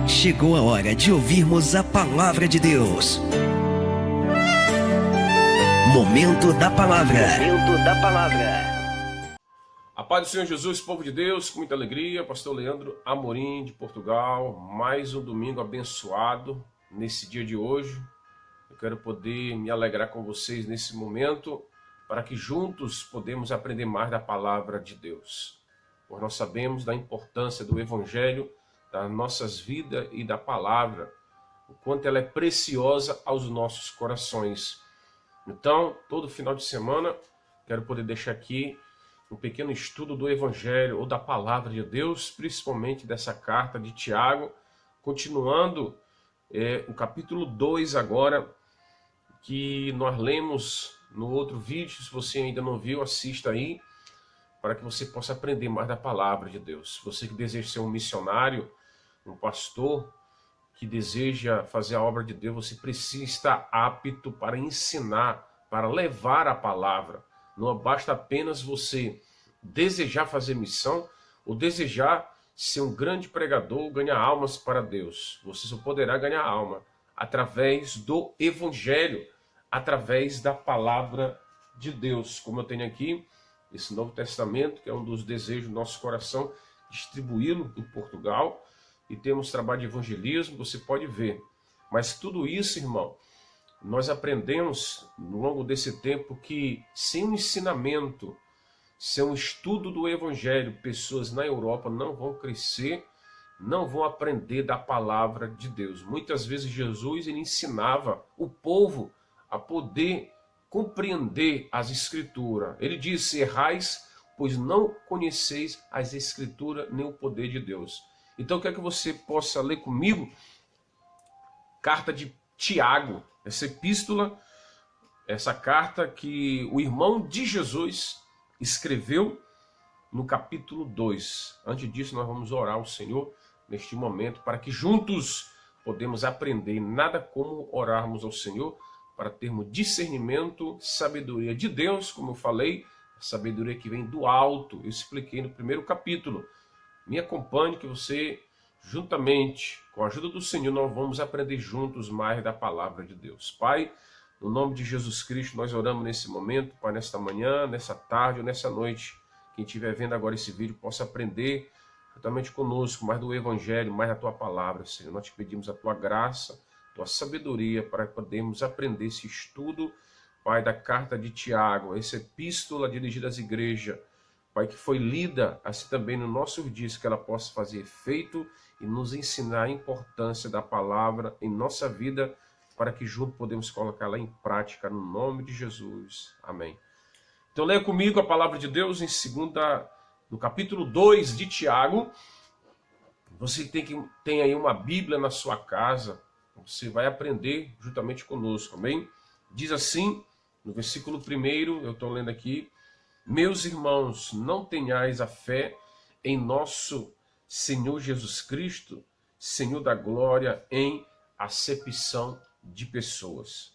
Chegou a hora de ouvirmos a palavra de Deus. Momento da palavra. Momento da palavra. A paz do Senhor Jesus, povo de Deus, com muita alegria. Pastor Leandro Amorim, de Portugal. Mais um domingo abençoado nesse dia de hoje. Eu quero poder me alegrar com vocês nesse momento, para que juntos podemos aprender mais da palavra de Deus. Pois nós sabemos da importância do Evangelho, das nossas vidas e da palavra, o quanto ela é preciosa aos nossos corações. Então, todo final de semana, quero poder deixar aqui um pequeno estudo do Evangelho ou da palavra de Deus, principalmente dessa carta de Tiago, continuando o capítulo 2 agora, que nós lemos no outro vídeo. Se você ainda não viu, assista aí, para que você possa aprender mais da palavra de Deus. Você que deseja ser um missionário, um pastor, que deseja fazer a obra de Deus, você precisa estar apto para ensinar, para levar a palavra. Não basta apenas você desejar fazer missão ou desejar ser um grande pregador, ganhar almas para Deus. Você só poderá ganhar alma através do Evangelho, através da palavra de Deus. Como eu tenho aqui esse Novo Testamento, que é um dos desejos do nosso coração, distribuí-lo em Portugal, e temos trabalho de evangelismo, você pode ver. Mas tudo isso, irmão, nós aprendemos no longo desse tempo que sem um ensinamento, sem um estudo do Evangelho, pessoas na Europa não vão crescer, não vão aprender da palavra de Deus. Muitas vezes Jesus ele ensinava o povo a poder compreender as Escrituras. Ele disse: errais, pois não conheceis as Escrituras nem o poder de Deus. Então eu quero que você possa ler comigo carta de Tiago, essa epístola, essa carta que o irmão de Jesus escreveu no capítulo 2. Antes disso, nós vamos orar ao Senhor neste momento, para que juntos podemos aprender. Nada como orarmos ao Senhor para termos discernimento, sabedoria de Deus, como eu falei, a sabedoria que vem do alto. Eu expliquei no primeiro capítulo. Me acompanhe, que você, juntamente com a ajuda do Senhor, nós vamos aprender juntos mais da palavra de Deus. Pai, no nome de Jesus Cristo, nós oramos nesse momento, Pai, nesta manhã, nessa tarde ou nessa noite. Quem estiver vendo agora esse vídeo possa aprender juntamente conosco mais do Evangelho, mais da Tua palavra, Senhor. Nós te pedimos a Tua graça, Tua sabedoria, para podermos aprender esse estudo, Pai, da carta de Tiago, essa epístola dirigida às igrejas, Pai, que foi lida assim também no nosso dias, que ela possa fazer efeito e nos ensinar a importância da palavra em nossa vida, para que juntos podemos colocá-la em prática, no nome de Jesus. Amém. Então leia comigo a palavra de Deus no capítulo 2 de Tiago. Você tem aí uma Bíblia na sua casa, você vai aprender juntamente conosco, amém? Diz assim, no versículo 1, eu estou lendo aqui: meus irmãos, não tenhais a fé em nosso Senhor Jesus Cristo, Senhor da glória, em acepção de pessoas.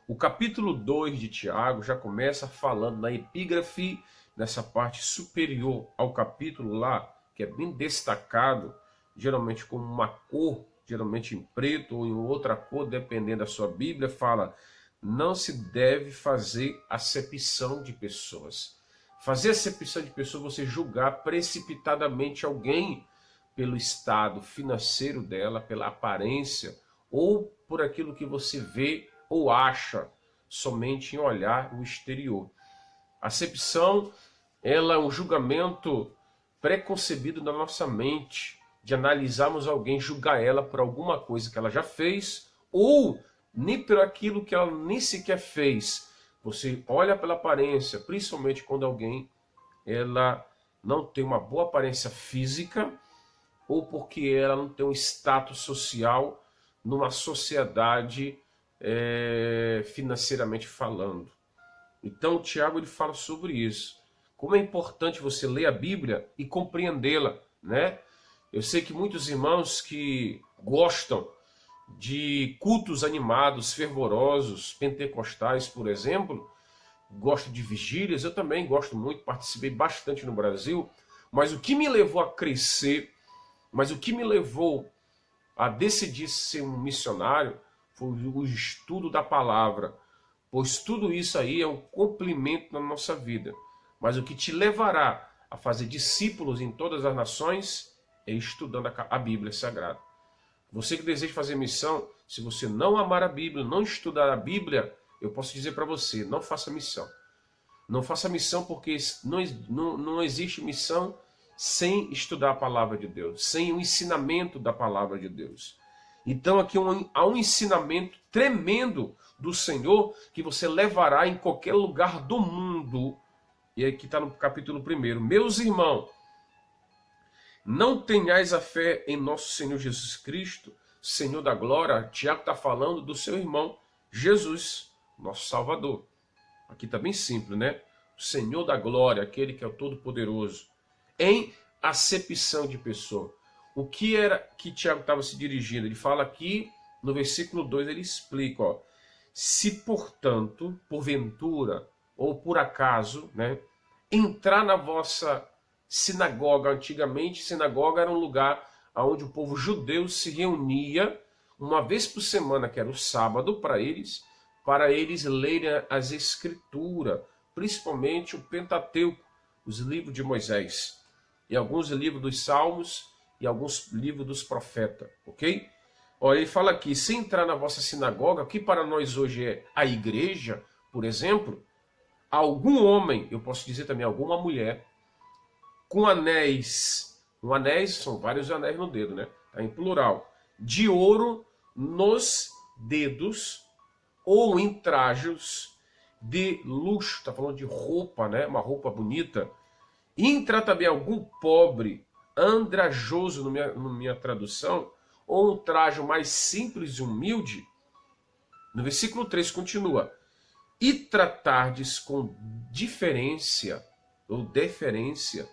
O capítulo 2 de Tiago já começa falando na epígrafe, nessa parte superior ao capítulo lá, que é bem destacado, geralmente com uma cor, geralmente em preto ou em outra cor, dependendo da sua Bíblia, fala: não se deve fazer acepção de pessoas. Fazer acepção de pessoas, você julgar precipitadamente alguém pelo estado financeiro dela, pela aparência, ou por aquilo que você vê ou acha, somente em olhar o exterior. Acepção, ela é um julgamento preconcebido na nossa mente, de analisarmos alguém, julgar ela por alguma coisa que ela já fez, ou nem por aquilo que ela nem sequer fez. Você olha pela aparência, principalmente quando alguém ela não tem uma boa aparência física, ou porque ela não tem um status social numa sociedade financeiramente falando. Então o Tiago ele fala sobre isso. Como é importante você ler a Bíblia e compreendê-la, né? Eu sei que muitos irmãos que gostam de cultos animados, fervorosos, pentecostais, por exemplo, gosto de vigílias, eu também gosto muito, participei bastante no Brasil, mas o que me levou a crescer, mas o que me levou a decidir ser um missionário foi o estudo da palavra, pois tudo isso aí é um complemento na nossa vida. Mas o que te levará a fazer discípulos em todas as nações é estudando a Bíblia Sagrada. Você que deseja fazer missão, se você não amar a Bíblia, não estudar a Bíblia, eu posso dizer para você, não faça missão. Não faça missão porque não existe missão sem estudar a palavra de Deus, sem o ensinamento da palavra de Deus. Então aqui há um ensinamento tremendo do Senhor que você levará em qualquer lugar do mundo. E aqui está no capítulo 1. Meus irmãos, não tenhais a fé em nosso Senhor Jesus Cristo, Senhor da glória. Tiago está falando do seu irmão Jesus, nosso Salvador. Aqui está bem simples, né? O Senhor da glória, aquele que é o Todo-Poderoso. Em acepção de pessoa. O que era que Tiago estava se dirigindo? Ele fala aqui, no versículo 2, ele explica, ó. Se, portanto, porventura, ou por acaso, né, entrar na vossa sinagoga, antigamente, sinagoga era um lugar onde o povo judeu se reunia uma vez por semana, que era o sábado, para eles lerem as Escrituras, principalmente o Pentateuco, os livros de Moisés, e alguns livros dos Salmos, e alguns livros dos profetas, ok? Olha, ele fala aqui, se entrar na vossa sinagoga, que para nós hoje é a igreja, por exemplo, algum homem, eu posso dizer também alguma mulher, com anéis, anéis são vários anéis no dedo, né? Tá em plural, de ouro nos dedos, ou em trajos de luxo, tá falando de roupa, né? Uma roupa bonita. Entra também algum pobre, andrajoso, na minha tradução, ou um traje mais simples e humilde. No versículo 3 continua. E tratardes com diferença, ou deferência,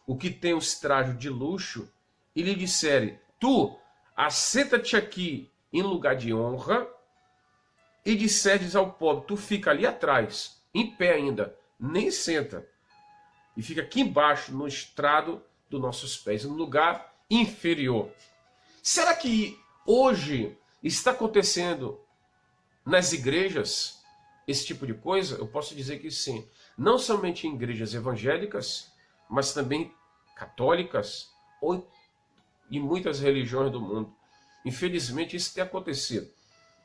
o que tem os trajes de luxo, e lhe disserem, tu, assenta-te aqui em lugar de honra, e disserdes ao pobre, tu fica ali atrás, em pé ainda, nem senta, e fica aqui embaixo, no estrado dos nossos pés, no lugar inferior. Será que hoje está acontecendo nas igrejas esse tipo de coisa? Eu posso dizer que sim. Não somente em igrejas evangélicas, mas também católicas ou em muitas religiões do mundo. Infelizmente isso tem acontecido.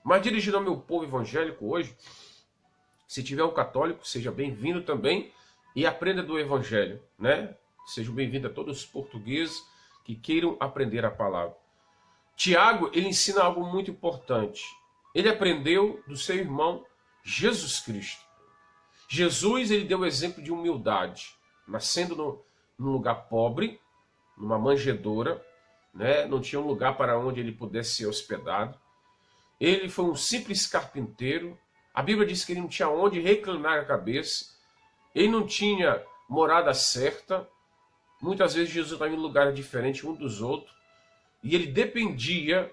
Mas dirigido ao meu povo evangélico hoje, se tiver um católico, seja bem-vindo também e aprenda do evangelho, né? Sejam bem-vindos a todos os portugueses que queiram aprender a palavra. Tiago, ele ensina algo muito importante. Ele aprendeu do seu irmão Jesus Cristo. Jesus, ele deu o exemplo de humildade, nascendo num lugar pobre, numa manjedoura, né? Não tinha um lugar para onde ele pudesse ser hospedado. Ele foi um simples carpinteiro. A Bíblia diz que ele não tinha onde reclinar a cabeça. Ele não tinha morada certa. Muitas vezes Jesus estava em lugares diferentes um dos outros. E ele dependia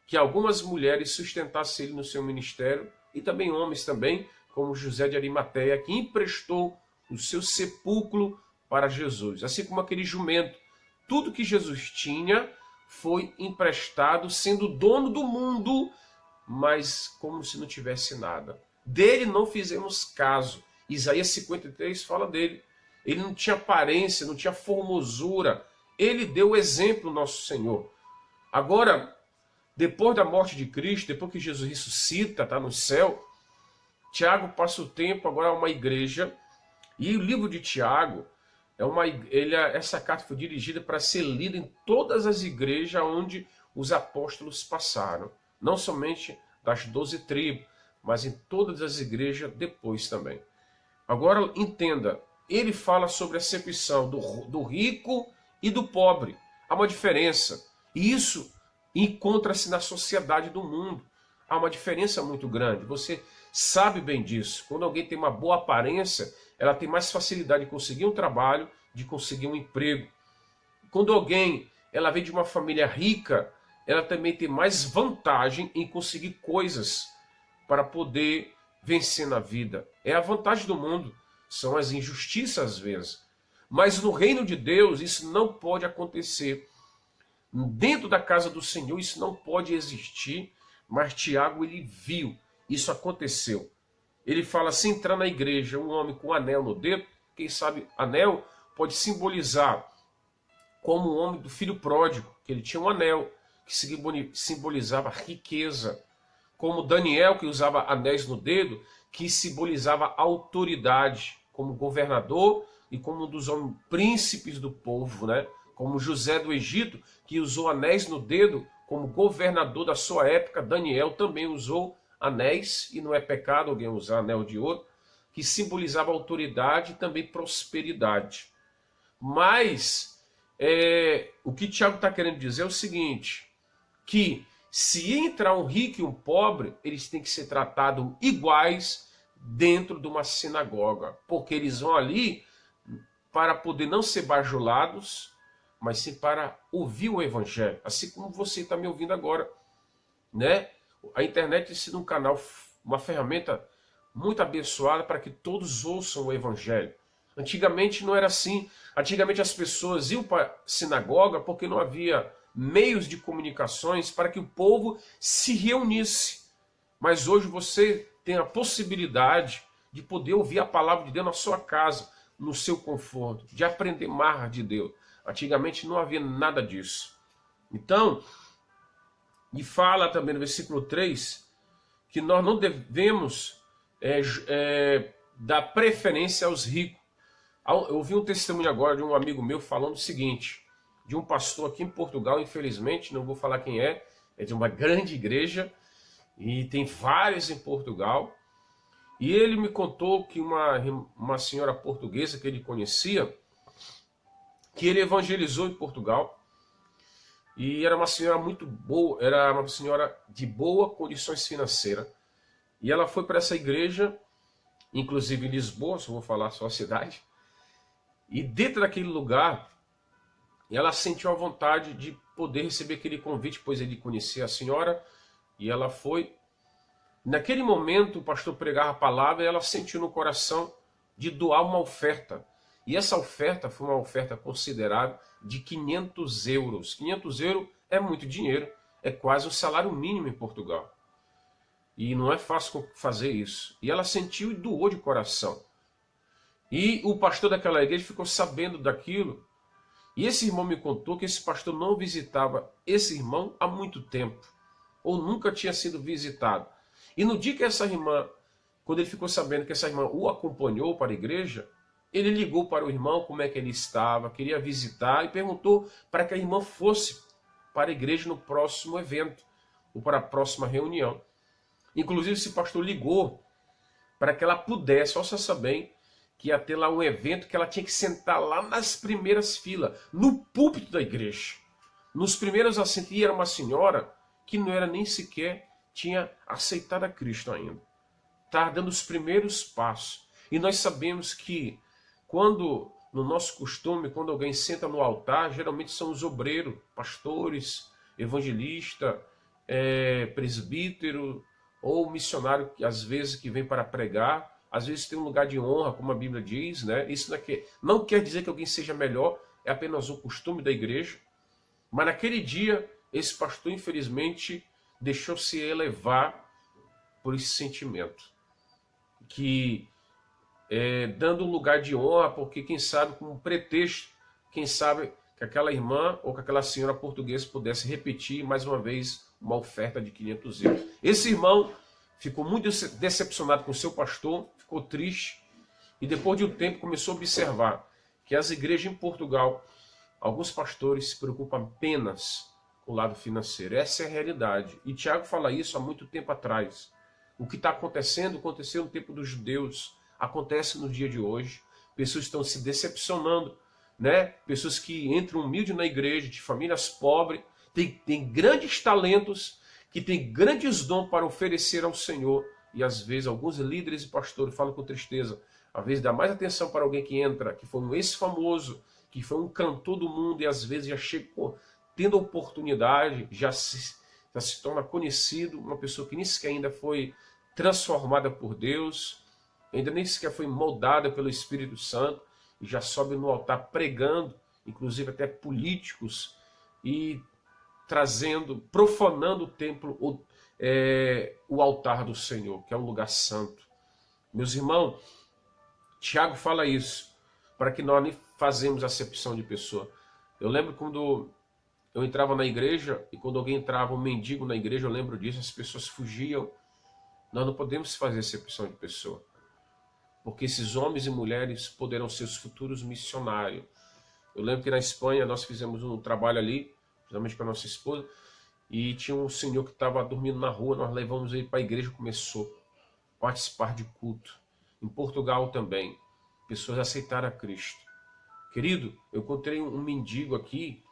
que algumas mulheres sustentassem ele no seu ministério. E também homens também, como José de Arimateia, que emprestou o seu sepulcro para Jesus. Assim como aquele jumento. Tudo que Jesus tinha foi emprestado, sendo dono do mundo, mas como se não tivesse nada. Dele não fizemos caso. Isaías 53 fala dele. Ele não tinha aparência, não tinha formosura. Ele deu o exemplo, nosso Senhor. Agora, depois da morte de Cristo, depois que Jesus ressuscita, está no céu, Tiago passa o tempo, agora é uma igreja. E o livro de Tiago, essa carta foi dirigida para ser lida em todas as igrejas onde os apóstolos passaram. Não somente das 12 tribos, mas em todas as igrejas depois também. Agora entenda, ele fala sobre a acepção do rico e do pobre. Há uma diferença. E isso encontra-se na sociedade do mundo. Há uma diferença muito grande. Você sabe bem disso. Quando alguém tem uma boa aparência, ela tem mais facilidade de conseguir um trabalho, de conseguir um emprego. Quando alguém ela vem de uma família rica, ela também tem mais vantagem em conseguir coisas para poder vencer na vida. É a vantagem do mundo, são as injustiças às vezes. Mas no reino de Deus isso não pode acontecer. Dentro da casa do Senhor isso não pode existir, mas Tiago ele viu, isso aconteceu. Ele fala, se entrar na igreja um homem com um anel no dedo, quem sabe anel pode simbolizar como o homem do filho pródigo, que ele tinha um anel que simbolizava riqueza, como Daniel que usava anéis no dedo, que simbolizava autoridade, como governador e como um dos homens príncipes do povo, né? Como José do Egito, que usou anéis no dedo como governador da sua época, Daniel também usou anéis, e não é pecado alguém usar anel de ouro, que simbolizava autoridade e também prosperidade. Mas o que Tiago está querendo dizer é o seguinte, que se entrar um rico e um pobre, eles têm que ser tratados iguais dentro de uma sinagoga, porque eles vão ali para poder não ser bajulados, mas sim para ouvir o evangelho, assim como você está me ouvindo agora, né? A internet tem sido um canal, uma ferramenta muito abençoada para que todos ouçam o evangelho. Antigamente não era assim. Antigamente as pessoas iam para a sinagoga porque não havia meios de comunicações para que o povo se reunisse. Mas hoje você tem a possibilidade de poder ouvir a palavra de Deus na sua casa, no seu conforto, de aprender mais de Deus. Antigamente não havia nada disso. Então, e fala também no versículo 3, que nós não devemos dar preferência aos ricos. Eu ouvi um testemunho agora de um amigo meu falando o seguinte, de um pastor aqui em Portugal, infelizmente, não vou falar quem é de uma grande igreja, e tem várias em Portugal, e ele me contou que uma senhora portuguesa que ele conhecia, que ele evangelizou em Portugal, e era uma senhora muito boa, era uma senhora de boa condições financeiras, e ela foi para essa igreja, inclusive em Lisboa, só vou falar só a cidade, e dentro daquele lugar, ela sentiu a vontade de poder receber aquele convite, pois ele conhecia a senhora, e ela foi. Naquele momento, o pastor pregava a palavra, e ela sentiu no coração de doar uma oferta. E essa oferta foi uma oferta considerável de 500 euros. 500 euros é muito dinheiro, é quase o salário mínimo em Portugal. E não é fácil fazer isso. E ela sentiu e doou de coração. E o pastor daquela igreja ficou sabendo daquilo. E esse irmão me contou que esse pastor não visitava esse irmão há muito tempo. Ou nunca tinha sido visitado. E no dia que essa irmã, quando ele ficou sabendo que essa irmã o acompanhou para a igreja, ele ligou para o irmão como é que ele estava, queria visitar e perguntou para que a irmã fosse para a igreja no próximo evento, ou para a próxima reunião. Inclusive esse pastor ligou para que ela pudesse, só saber que ia ter lá um evento que ela tinha que sentar lá nas primeiras filas, no púlpito da igreja. Nos primeiros assentos, e era uma senhora que não era nem sequer, tinha aceitado a Cristo ainda. Estava dando os primeiros passos. E nós sabemos que quando, no nosso costume, quando alguém senta no altar, geralmente são os obreiros, pastores, evangelista, presbítero ou missionário, que às vezes que vem para pregar. Às vezes tem um lugar de honra, como a Bíblia diz, né? Isso não quer dizer que alguém seja melhor, é apenas um costume da igreja. Mas naquele dia, esse pastor, infelizmente, deixou-se elevar por esse sentimento. Que, dando um lugar de honra, porque quem sabe, com um pretexto, quem sabe que aquela irmã ou que aquela senhora portuguesa pudesse repetir mais uma vez uma oferta de 500 euros. Esse irmão ficou muito decepcionado com o seu pastor, ficou triste, e depois de um tempo começou a observar que as igrejas em Portugal, alguns pastores se preocupam apenas com o lado financeiro. Essa é a realidade. E Tiago fala isso há muito tempo atrás. O que está acontecendo, aconteceu no tempo dos judeus, acontece no dia de hoje. Pessoas estão se decepcionando, né? Pessoas que entram humildes na igreja, de famílias pobres, têm grandes talentos, que têm grandes dons para oferecer ao Senhor. E às vezes alguns líderes e pastores falam com tristeza. Às vezes dá mais atenção para alguém que entra, que foi um ex-famoso, que foi um cantor do mundo, e às vezes já chega tendo oportunidade, já se torna conhecido, uma pessoa que nem sequer ainda foi transformada por Deus, ainda nem sequer foi moldada pelo Espírito Santo, e já sobe no altar pregando, inclusive até políticos, e trazendo, profanando o templo, o altar do Senhor, que é um lugar santo. Meus irmãos, Tiago fala isso, para que nós nem fazemos acepção de pessoa. Eu lembro quando eu entrava na igreja, e quando alguém entrava, um mendigo na igreja, eu lembro disso, as pessoas fugiam. Nós não podemos fazer acepção de pessoa, porque esses homens e mulheres poderão ser os futuros missionários. Eu lembro que na Espanha nós fizemos um trabalho ali, justamente com a nossa esposa, e tinha um senhor que estava dormindo na rua, nós levamos ele para a igreja e começou a participar de culto. Em Portugal também, pessoas aceitaram a Cristo. Querido, eu encontrei um mendigo aqui,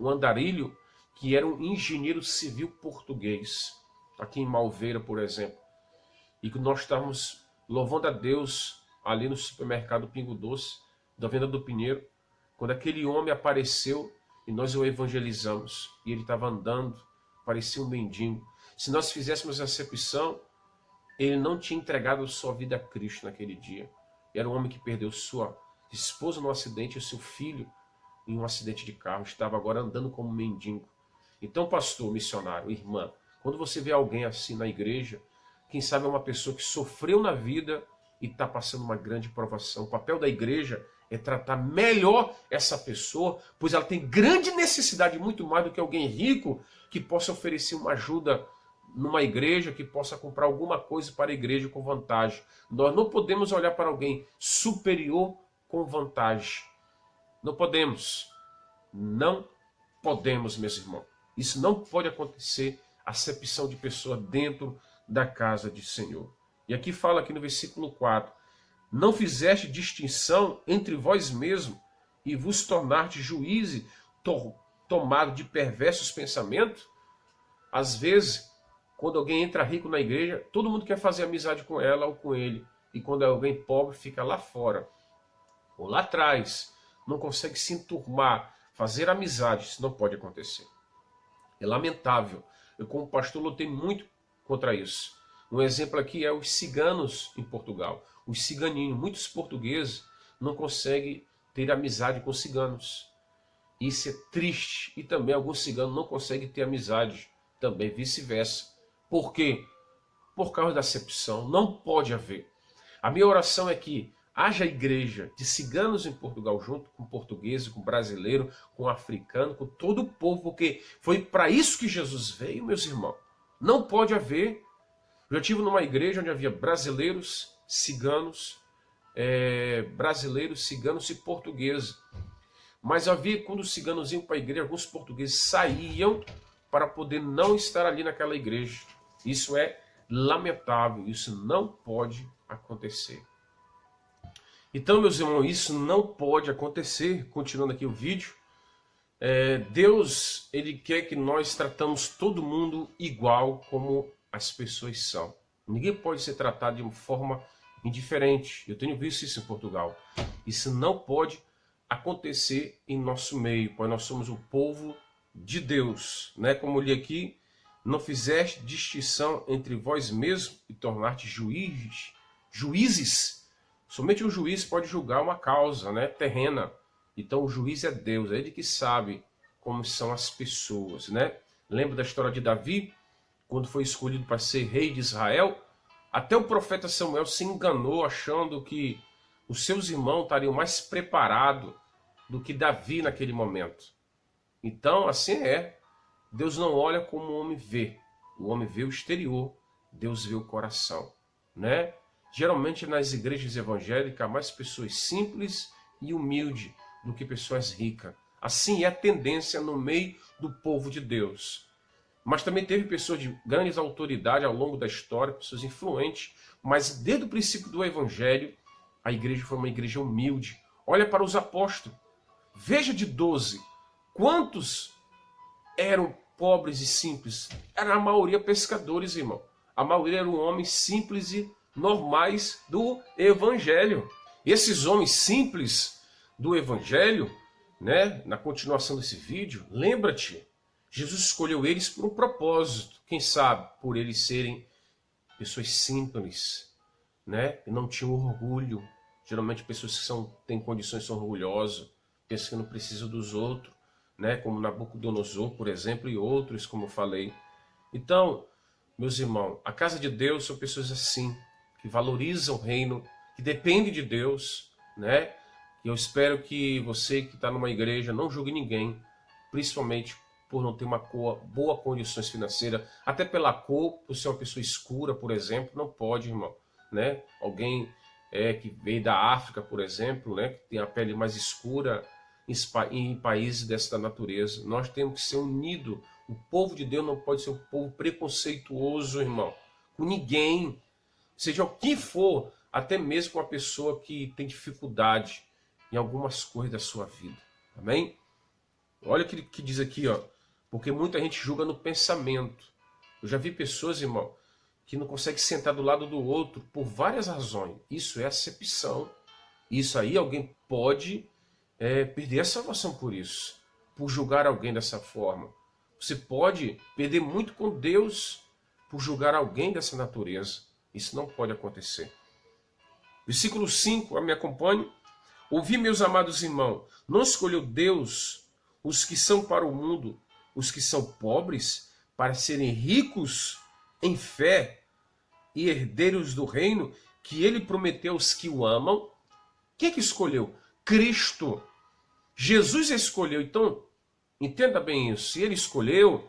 um andarilho, que era um engenheiro civil português, aqui em Malveira, por exemplo, e que nós estávamos louvando a Deus ali no supermercado Pingo Doce, da Venda do Pinheiro, quando aquele homem apareceu e nós o evangelizamos, e ele estava andando, parecia um mendigo. Se nós fizéssemos a acepção, ele não tinha entregado sua vida a Cristo naquele dia. Era um homem que perdeu sua esposa num acidente e seu filho em um acidente de carro. Estava agora andando como mendigo. Então, pastor, missionário, irmã, quando você vê alguém assim na igreja, quem sabe é uma pessoa que sofreu na vida e está passando uma grande provação. O papel da igreja é tratar melhor essa pessoa, pois ela tem grande necessidade, muito mais do que alguém rico, que possa oferecer uma ajuda numa igreja, que possa comprar alguma coisa para a igreja com vantagem. Nós não podemos olhar para alguém superior com vantagem. Não podemos. Não podemos, meus irmãos. Isso não pode acontecer, acepção de pessoa dentro da casa de Senhor. E aqui fala aqui no versículo 4, não fizeste distinção entre vós mesmos e vos tornaste juízes tomado de perversos pensamentos? Às vezes, quando alguém entra rico na igreja, todo mundo quer fazer amizade com ela ou com ele. E quando é alguém pobre, fica lá fora ou lá atrás, não consegue se enturmar, fazer amizade. Isso não pode acontecer. É lamentável. Eu, como pastor, lutei muito contra isso. Um exemplo aqui é os ciganos em Portugal. Os ciganinhos. Muitos portugueses não conseguem ter amizade com ciganos. Isso é triste. E também alguns ciganos não conseguem ter amizade. Também vice-versa. Por quê? Por causa da acepção. Não pode haver. A minha oração é que haja igreja de ciganos em Portugal, junto com português, com brasileiro, com africano, com todo o povo, porque foi para isso que Jesus veio, meus irmãos. Não pode haver. Eu já estive numa igreja onde havia brasileiros, ciganos e portugueses. Mas havia, quando os ciganos iam para a igreja, alguns portugueses saíam para poder não estar ali naquela igreja. Isso é lamentável, isso não pode acontecer. Então, meus irmãos, isso não pode acontecer. Continuando aqui o vídeo, Deus, Ele quer que nós tratamos todo mundo igual como as pessoas são. Ninguém pode ser tratado de uma forma indiferente. Eu tenho visto isso em Portugal. Isso não pode acontecer em nosso meio, pois nós somos o povo de Deus. Né? Como eu li aqui, não fizeste distinção entre vós mesmos e tornaste juízes. Somente um juiz pode julgar uma causa, né, terrena. Então o juiz é Deus, é Ele que sabe como são as pessoas. Né? Lembra da história de Davi? Quando foi escolhido para ser rei de Israel, até o profeta Samuel se enganou achando que os seus irmãos estariam mais preparados do que Davi naquele momento. Então, assim é. Deus não olha como o homem vê. O homem vê o exterior, Deus vê o coração. Né? Geralmente nas igrejas evangélicas há mais pessoas simples e humildes do que pessoas ricas. Assim é a tendência no meio do povo de Deus. Mas também teve pessoas de grandes autoridades ao longo da história, pessoas influentes, mas desde o princípio do evangelho, a igreja foi uma igreja humilde. Olha para os apóstolos. Veja de 12, quantos eram pobres e simples? Era a maioria pescadores, irmão. A maioria eram homens simples e normais do evangelho. Esses homens simples do evangelho, né, na continuação desse vídeo, lembra-te, Jesus escolheu eles por um propósito. Quem sabe por eles serem pessoas simples, né, e não tinham orgulho. Geralmente pessoas que têm condições são orgulhosas, pensam que não precisam dos outros. né? Como Nabucodonosor, por exemplo, e outros, como eu falei. Então, meus irmãos, a casa de Deus são pessoas assim, que valorizam o reino, que dependem de Deus, né? E eu espero que você que está numa igreja não julgue ninguém, principalmente por não ter uma boa condições financeiras, até pela cor, por ser uma pessoa escura, por exemplo, não pode, irmão, né? Alguém que veio da África, por exemplo, né? Que tem a pele mais escura em países dessa natureza. Nós temos que ser unidos. O povo de Deus não pode ser um povo preconceituoso, irmão, com ninguém, seja o que for, até mesmo com uma pessoa que tem dificuldade em algumas coisas da sua vida. Amém? Olha o que diz aqui, ó. Porque muita gente julga no pensamento. Eu já vi pessoas, irmão, que não conseguem sentar do lado do outro por várias razões. Isso é acepção. Isso aí alguém pode perder a salvação por isso, por julgar alguém dessa forma. Você pode perder muito com Deus por julgar alguém dessa natureza. Isso não pode acontecer. Versículo 5, me acompanhe. Ouvi, meus amados irmãos, não escolheu Deus os que são para o mundo, os que são pobres, para serem ricos em fé e herdeiros do reino que ele prometeu aos que o amam? Quem é que escolheu? Cristo. Jesus escolheu. Então, entenda bem isso. Se ele escolheu,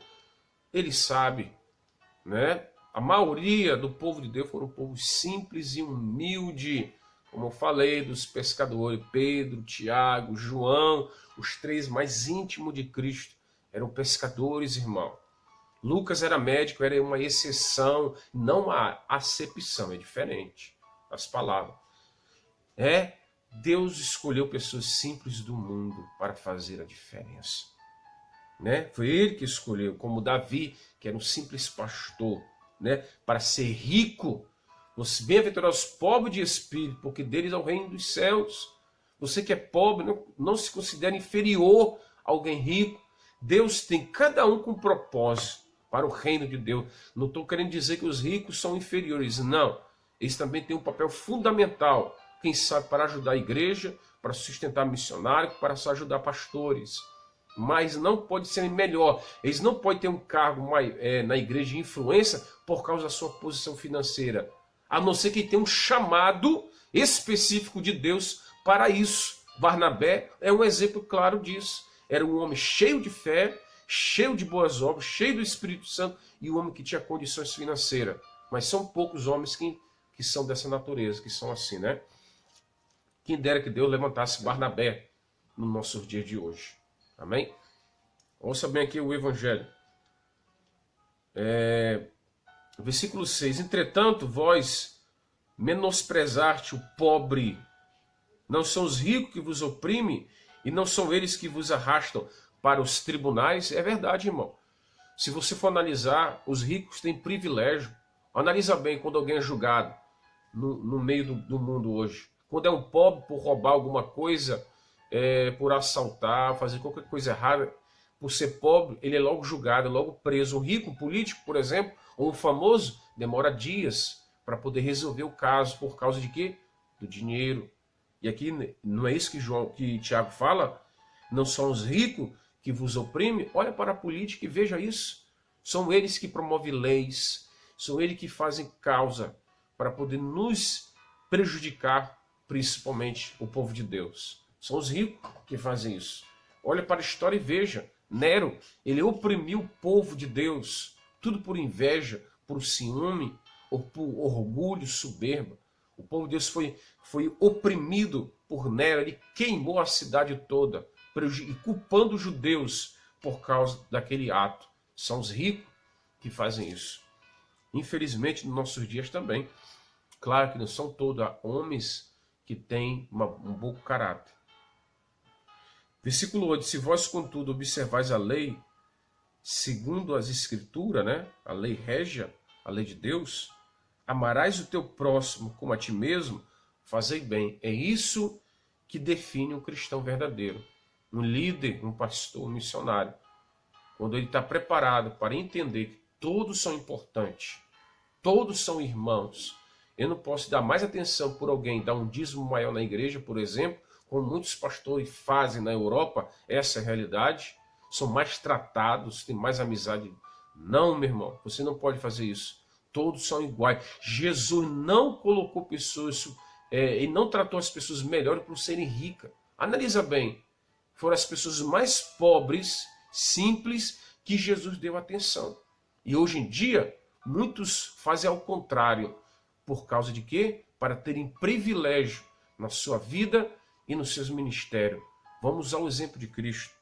ele sabe, né? A maioria do povo de Deus foram um povo simples e humilde, como eu falei, dos pescadores, Pedro, Tiago, João, os três mais íntimos de Cristo, eram pescadores, irmão. Lucas era médico, era uma exceção, não uma acepção, é diferente as palavras. Deus escolheu pessoas simples do mundo para fazer a diferença, né? Foi ele que escolheu, como Davi, que era um simples pastor, né? Para ser rico. Os bem-aventurados pobres de espírito, porque deles é o reino dos céus. Você que é pobre, não se considera inferior a alguém rico. Deus tem cada um com propósito para o reino de Deus. Não estou querendo dizer que os ricos são inferiores, não. Eles também têm um papel fundamental, quem sabe para ajudar a igreja, para sustentar missionários, para ajudar pastores. Mas não pode ser melhor. Eles não podem ter um cargo na igreja de influência por causa da sua posição financeira. A não ser que tenha um chamado específico de Deus para isso. Barnabé é um exemplo claro disso. Era um homem cheio de fé, cheio de boas obras, cheio do Espírito Santo e um homem que tinha condições financeiras. Mas são poucos homens que são dessa natureza, que são assim, né? Quem dera que Deus levantasse Barnabé no nosso dia de hoje. Amém? Ouça bem aqui o Evangelho. Versículo 6. Entretanto, vós menosprezaste o pobre. Não são os ricos que vos oprimem e não são eles que vos arrastam para os tribunais. É verdade, irmão. Se você for analisar, os ricos têm privilégio. Analisa bem quando alguém é julgado no meio do mundo hoje. Quando é um pobre por roubar alguma coisa, por assaltar, fazer qualquer coisa errada, por ser pobre, ele é logo julgado, logo preso. Um rico, um político, por exemplo, ou um famoso, demora dias para poder resolver o caso. Por causa de quê? Do dinheiro. E aqui não é isso que Tiago fala? Não são os ricos que vos oprimem? Olha para a política e veja isso. São eles que promovem leis, são eles que fazem causa para poder nos prejudicar, principalmente o povo de Deus. São os ricos que fazem isso. Olha para a história e veja. Nero, ele oprimiu o povo de Deus, tudo por inveja, por ciúme, ou por orgulho, soberba. O povo de Deus foi oprimido por Nero, ele queimou a cidade toda, culpando os judeus por causa daquele ato. São os ricos que fazem isso. Infelizmente, nos nossos dias também. Claro que não são todos homens que têm um bom caráter. Versículo 8. Se vós, contudo, observais a lei, segundo as escrituras, né? A lei régia, a lei de Deus, amarás o teu próximo como a ti mesmo, fazei bem. É isso que define um cristão verdadeiro. Um líder, um pastor, um missionário. Quando ele está preparado para entender que todos são importantes, todos são irmãos. Eu não posso dar mais atenção por alguém dar um dízimo maior na igreja, por exemplo, como muitos pastores fazem na Europa, essa é a realidade, são mais tratados, têm mais amizade. Não, meu irmão, você não pode fazer isso. Todos são iguais. Jesus não colocou pessoas, ele não tratou as pessoas melhor por serem ricas. Analisa bem, foram as pessoas mais pobres, simples, que Jesus deu atenção. E hoje em dia, muitos fazem ao contrário. Por causa de quê? Para terem privilégio na sua vida e nos seus ministérios. Vamos usar o exemplo de Cristo.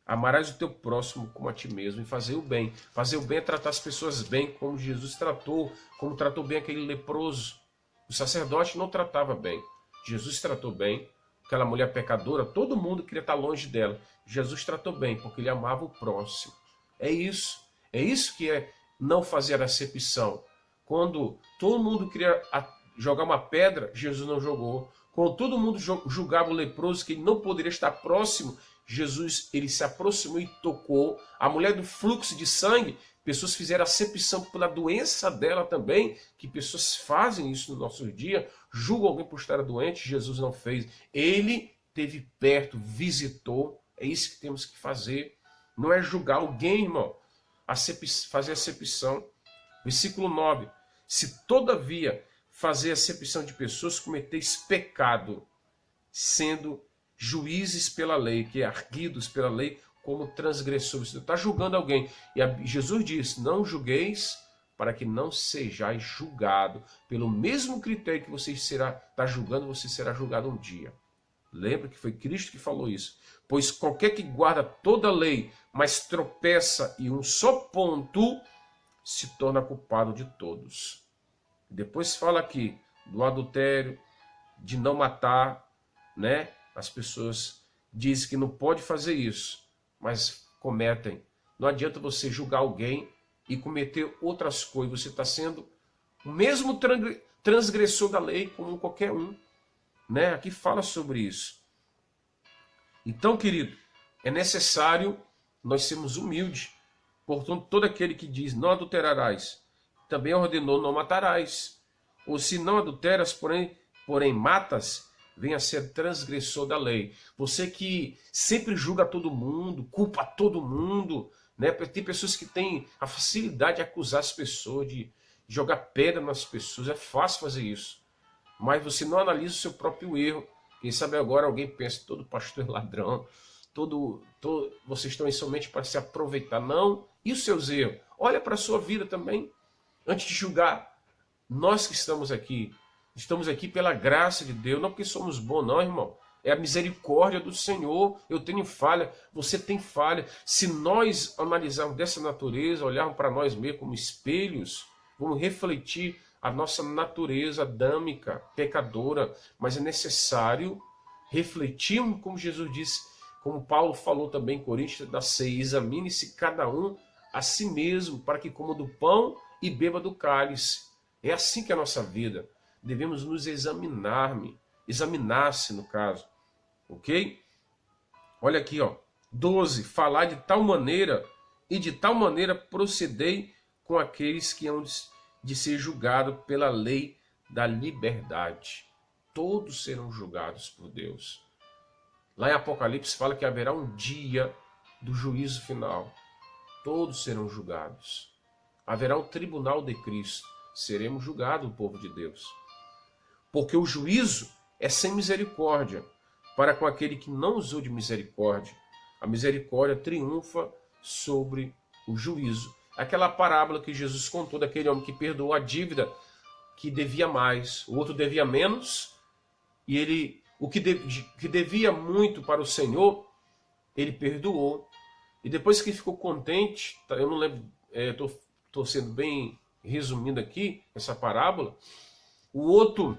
Amarás o teu próximo como a ti mesmo e fazer o bem. Fazer o bem é tratar as pessoas bem, como Jesus tratou, como tratou bem aquele leproso. O sacerdote não tratava bem. Jesus tratou bem. Aquela mulher pecadora, todo mundo queria estar longe dela. Jesus tratou bem, porque ele amava o próximo. É isso. É isso que é não fazer acepção. Quando todo mundo queria jogar uma pedra, Jesus não jogou. Quando todo mundo julgava o leproso, que ele não poderia estar próximo, Jesus ele se aproximou e tocou. A mulher do fluxo de sangue, pessoas fizeram acepção pela doença dela também, que pessoas fazem isso no nosso dia, julgam alguém por estar doente, Jesus não fez. Ele esteve perto, visitou, é isso que temos que fazer. Não é julgar alguém, irmão, fazer acepção. Versículo 9. Se todavia fazer acepção de pessoas, cometeis pecado, sendo juízes pela lei, que é arguidos pela lei como transgressores. Você está julgando alguém. E Jesus diz, não julgueis para que não sejais julgado. Pelo mesmo critério que você está julgando, você será julgado um dia. Lembra que foi Cristo que falou isso. Pois qualquer que guarda toda a lei, mas tropeça em um só ponto, se torna culpado de todos. Depois fala aqui do adultério, de não matar, né? As pessoas dizem que não pode fazer isso, mas cometem. Não adianta você julgar alguém e cometer outras coisas. Você está sendo o mesmo transgressor da lei como qualquer um, né? Aqui fala sobre isso. Então, querido, é necessário nós sermos humildes. Portanto, todo aquele que diz não adulterarás, também ordenou não matarás. Ou se não adulteras, porém matas, venha a ser transgressor da lei. Você que sempre julga todo mundo, culpa todo mundo, né? Tem pessoas que têm a facilidade de acusar as pessoas, de jogar pedra nas pessoas. É fácil fazer isso. Mas você não analisa o seu próprio erro. Quem sabe agora alguém pensa, todo pastor é ladrão, vocês estão aí somente para se aproveitar. Não. E os seus erros? Olha para a sua vida também. Antes de julgar, nós que estamos aqui pela graça de Deus, não porque somos bons, não, irmão. É a misericórdia do Senhor. Eu tenho falha, você tem falha. Se nós analisarmos dessa natureza, olharmos para nós mesmos como espelhos, vamos refletir a nossa natureza adâmica, pecadora. Mas é necessário refletirmos, como Jesus disse, como Paulo falou também em Coríntios, da ceia, examine-se cada um a si mesmo, para que coma do pão e beba do cálice. É assim que é a nossa vida. Devemos nos examinar-se no caso. Ok? Olha aqui, ó. 12. Falar de tal maneira e de tal maneira procedei com aqueles que hão de ser julgados pela lei da liberdade. Todos serão julgados por Deus. Lá em Apocalipse fala que haverá um dia do juízo final. Todos serão julgados. Haverá um tribunal de Cristo. Seremos julgados, o povo de Deus. Porque o juízo é sem misericórdia para com aquele que não usou de misericórdia. A misericórdia triunfa sobre o juízo. Aquela parábola que Jesus contou daquele homem que perdoou a dívida que devia mais, o outro devia menos, e ele, o que devia muito para o Senhor, ele perdoou. E depois que ficou contente, eu não lembro, estou sendo bem resumindo aqui essa parábola, o outro,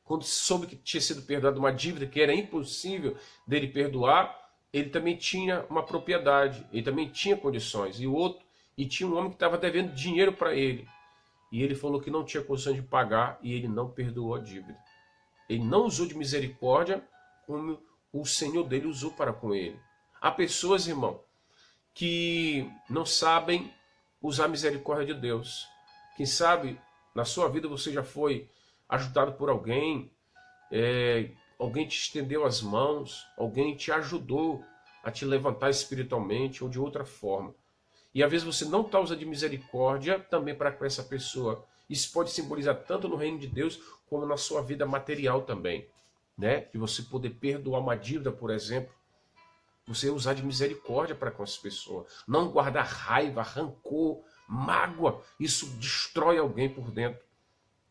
quando soube que tinha sido perdoado uma dívida que era impossível dele perdoar, ele também tinha uma propriedade, ele também tinha condições. E tinha um homem que estava devendo dinheiro para ele. E ele falou que não tinha condições de pagar e ele não perdoou a dívida. Ele não usou de misericórdia como o Senhor dele usou para com ele. Há pessoas, irmão, que não sabem usar a misericórdia de Deus. Quem sabe na sua vida você já foi ajudado por alguém, alguém te estendeu as mãos, alguém te ajudou a te levantar espiritualmente ou de outra forma. E às vezes você não está usando de misericórdia também para com essa pessoa. Isso pode simbolizar tanto no reino de Deus como na sua vida material também, né? De você poder perdoar uma dívida, por exemplo. Você usar de misericórdia para com as pessoas. Não guardar raiva, rancor, mágoa. Isso destrói alguém por dentro.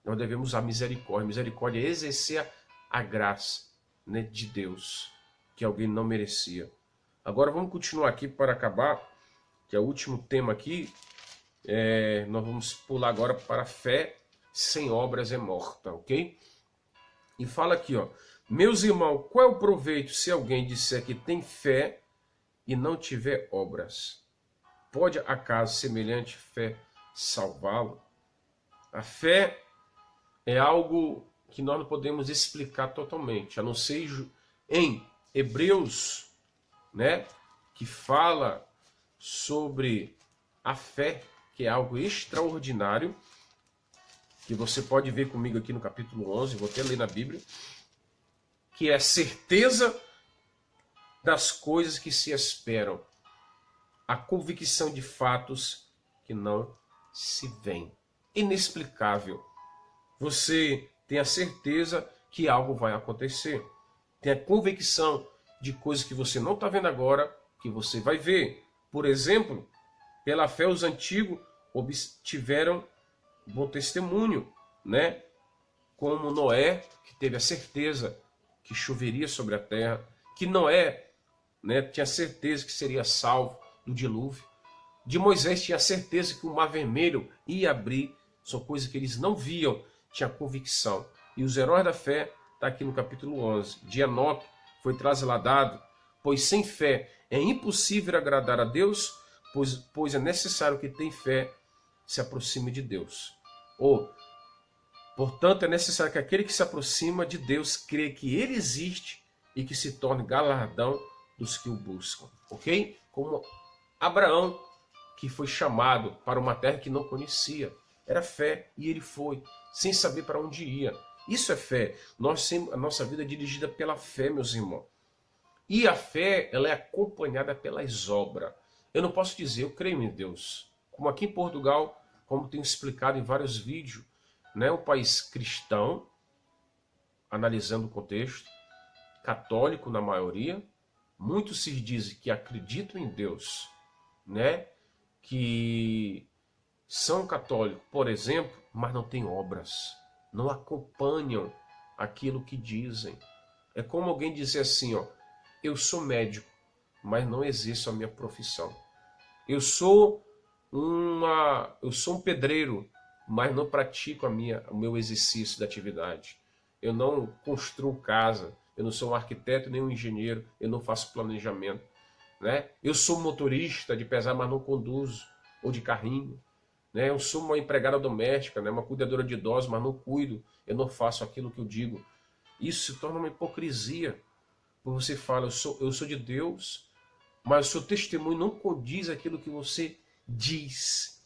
Nós devemos usar misericórdia. Misericórdia é exercer a graça, né, de Deus, que alguém não merecia. Agora vamos continuar aqui para acabar, que é o último tema aqui. Nós vamos pular agora para a fé sem obras é morta, ok? E fala aqui, ó. Meus irmãos, qual é o proveito se alguém disser que tem fé e não tiver obras? Pode acaso semelhante fé salvá-lo? A fé é algo que nós não podemos explicar totalmente, a não ser em Hebreus, né, que fala sobre a fé, que é algo extraordinário, que você pode ver comigo aqui no capítulo 11, vou até ler na Bíblia, que é a certeza das coisas que se esperam, a convicção de fatos que não se veem. Inexplicável. Você tem a certeza que algo vai acontecer. Tem a convicção de coisas que você não está vendo agora, que você vai ver. Por exemplo, pela fé os antigos obtiveram bom testemunho, né? Como Noé, que teve a certeza que choveria sobre a terra, que Noé, né, tinha certeza que seria salvo do dilúvio. De Moisés tinha certeza que o mar vermelho ia abrir, são coisas que eles não viam, tinha convicção. E os heróis da fé, está aqui no capítulo 11. De Enoque foi trasladado, pois sem fé é impossível agradar a Deus, pois é necessário que tenha fé se aproxime de Deus. Portanto, é necessário que aquele que se aproxima de Deus crê que ele existe e que se torne galardão dos que o buscam. Ok? Como Abraão, que foi chamado para uma terra que não conhecia. Era fé e ele foi, sem saber para onde ia. Isso é fé. A nossa vida é dirigida pela fé, meus irmãos. E a fé, ela é acompanhada pelas obras. Eu não posso dizer, eu creio em Deus. Como aqui em Portugal, como tenho explicado em vários vídeos, né, um país cristão, analisando o contexto, católico na maioria, muitos se dizem que acreditam em Deus, né, que são católicos, por exemplo, mas não têm obras, não acompanham aquilo que dizem. É como alguém dizer assim, ó, eu sou médico, mas não exerço a minha profissão. Eu sou um pedreiro, mas não pratico o meu exercício da atividade. Eu não construo casa, eu não sou um arquiteto nem um engenheiro, eu não faço planejamento, né? Eu sou motorista de pesar, mas não conduzo, ou de carrinho, né? Eu sou uma empregada doméstica, né? Uma cuidadora de idosos, mas não cuido, eu não faço aquilo que eu digo. Isso se torna uma hipocrisia, porque você fala, eu sou de Deus, mas o seu testemunho não condiz aquilo que você diz.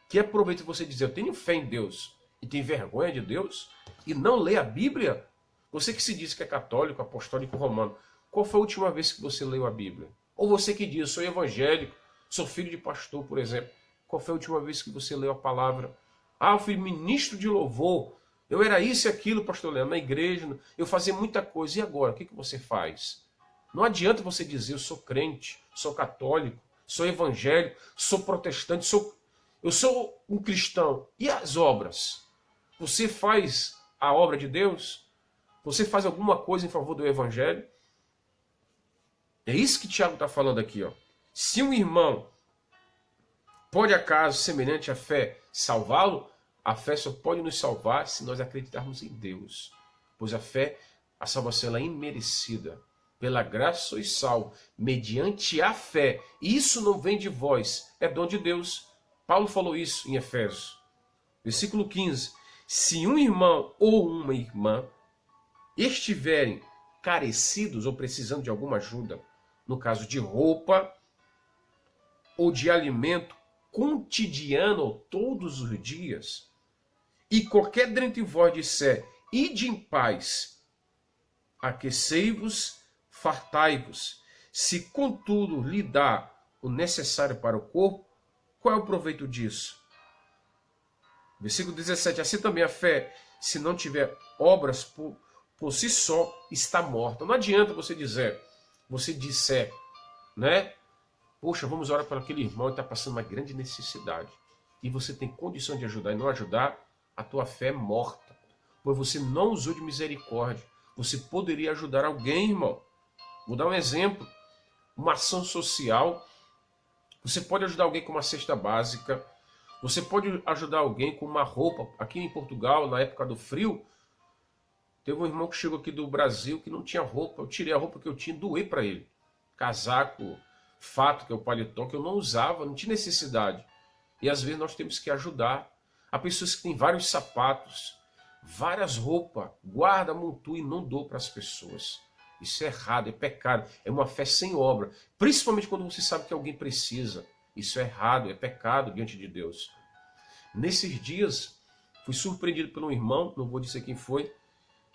Que aproveita você dizer, eu tenho fé em Deus e tem vergonha de Deus e não lê a Bíblia? Você que se diz que é católico, apostólico, romano, qual foi a última vez que você leu a Bíblia? Ou você que diz, eu sou evangélico, sou filho de pastor, por exemplo, qual foi a última vez que você leu a palavra? Ah, eu fui ministro de louvor, eu era isso e aquilo, pastor Leandro, na igreja, eu fazia muita coisa, e agora, o que você faz? Não adianta você dizer, eu sou crente, sou católico, sou evangélico, sou protestante, eu sou um cristão. E as obras? Você faz a obra de Deus? Você faz alguma coisa em favor do evangelho? É isso que Tiago está falando aqui, ó. Se um irmão pode acaso, semelhante à fé, salvá-lo, a fé só pode nos salvar se nós acreditarmos em Deus. Pois a fé, a salvação ela é imerecida. Pela graça sois salvos, mediante a fé. Isso não vem de vós, é dom de Deus. Paulo falou isso em Efésios. Versículo 15. Se um irmão ou uma irmã estiverem carecidos ou precisando de alguma ajuda, no caso de roupa ou de alimento cotidiano ou todos os dias, e qualquer dentre vós disser, ide em paz, aquecei-vos, fartai-vos, Se contudo lhe dá o necessário para o corpo, qual é o proveito disso? Versículo 17. Assim também a fé, se não tiver obras por si só, está morta. Não adianta você disser, né? Poxa, vamos orar para aquele irmão que está passando uma grande necessidade. E você tem condição de ajudar e não ajudar, a tua fé é morta. Pois você não usou de misericórdia. Você poderia ajudar alguém, irmão. Vou dar um exemplo. Uma ação social. Você pode ajudar alguém com uma cesta básica. Você pode ajudar alguém com uma roupa. Aqui em Portugal, na época do frio, teve um irmão que chegou aqui do Brasil que não tinha roupa. Eu tirei a roupa que eu tinha e doei para ele. Casaco, fato, que é o paletó, que eu não usava, não tinha necessidade. E às vezes nós temos que ajudar. Há pessoas que têm vários sapatos, várias roupas, guarda, amontoa e não dou para as pessoas. Isso é errado, é pecado, é uma fé sem obra. Principalmente quando você sabe que alguém precisa. Isso é errado, é pecado diante de Deus. Nesses dias, fui surpreendido por um irmão, não vou dizer quem foi,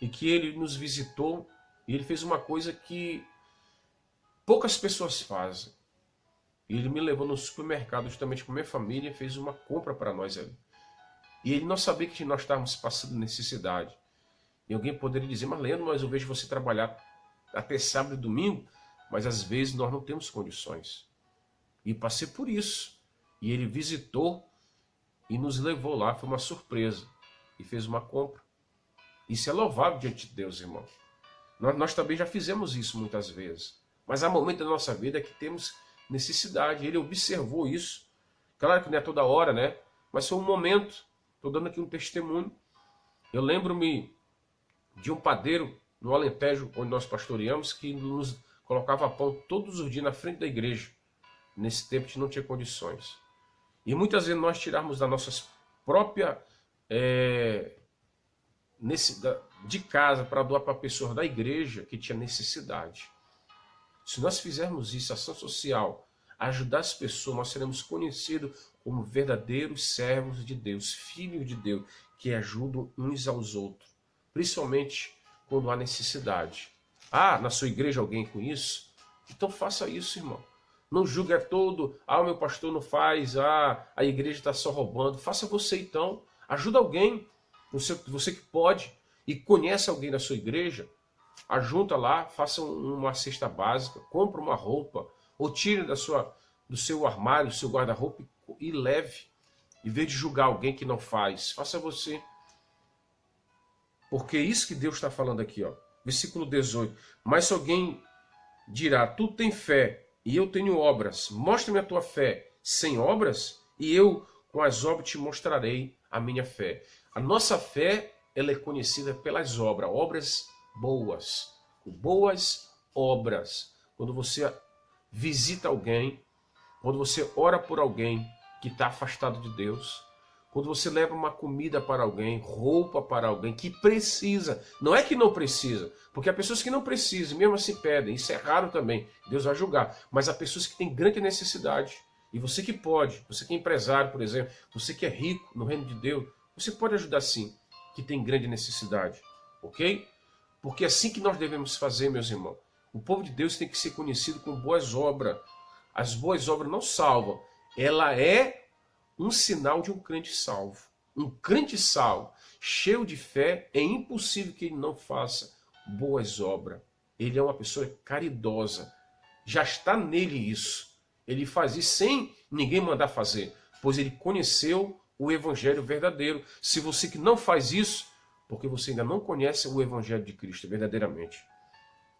e que ele nos visitou e ele fez uma coisa que poucas pessoas fazem. Ele me levou no supermercado justamente com minha família e fez uma compra para nós ali. E ele não sabia que nós estávamos passando necessidade. E alguém poderia dizer, mas Leandro, mas eu vejo você trabalhar até sábado e domingo, mas às vezes nós não temos condições. E passei por isso. E ele visitou e nos levou lá, foi uma surpresa. E fez uma compra. Isso é louvável diante de Deus, irmão. Nós também já fizemos isso muitas vezes. Mas há momentos da nossa vida que temos necessidade. Ele observou isso. Claro que não é toda hora, né? Mas foi um momento. Estou dando aqui um testemunho. Eu lembro-me de um padeiro no Alentejo, onde nós pastoreamos, que nos colocava pão todos os dias na frente da igreja. Nesse tempo a gente não tinha condições. E muitas vezes nós tirarmos da nossa própria de casa para doar para pessoas da igreja que tinha necessidade. Se nós fizermos isso, ação social, ajudar as pessoas, nós seremos conhecidos como verdadeiros servos de Deus, filhos de Deus, que ajudam uns aos outros, principalmente quando há necessidade. Ah, na sua igreja alguém com isso? Então faça isso, irmão. Não julgue todo, o meu pastor não faz, a igreja está só roubando. Faça você então, ajuda alguém, você que pode, e conhece alguém da sua igreja, ajunta lá, faça uma cesta básica, compra uma roupa, ou tire do seu armário, do seu guarda-roupa e leve. Em vez de julgar alguém que não faz, faça você. Porque é isso que Deus está falando aqui, ó. Versículo 18. Mas se alguém dirá, tu tem fé e eu tenho obras, mostra-me a tua fé sem obras, e eu com as obras te mostrarei a minha fé. A nossa fé, ela é conhecida pelas obras, obras boas, boas obras. Quando você visita alguém, quando você ora por alguém que está afastado de Deus, quando você leva uma comida para alguém, roupa para alguém que precisa, não é que não precisa, porque há pessoas que não precisam, mesmo assim pedem, isso é raro também, Deus vai julgar, mas há pessoas que têm grande necessidade, e você que pode, você que é empresário, por exemplo, você que é rico no reino de Deus, você pode ajudar sim, que tem grande necessidade, ok? Porque é assim que nós devemos fazer, meus irmãos. O povo de Deus tem que ser conhecido com boas obras. As boas obras não salvam. Ela é um sinal de um crente salvo. Um crente salvo, cheio de fé, é impossível que ele não faça boas obras. Ele é uma pessoa caridosa. Já está nele isso. Ele faz isso sem ninguém mandar fazer, pois ele conheceu o evangelho verdadeiro. Se você que não faz isso, porque você ainda não conhece o evangelho de Cristo verdadeiramente.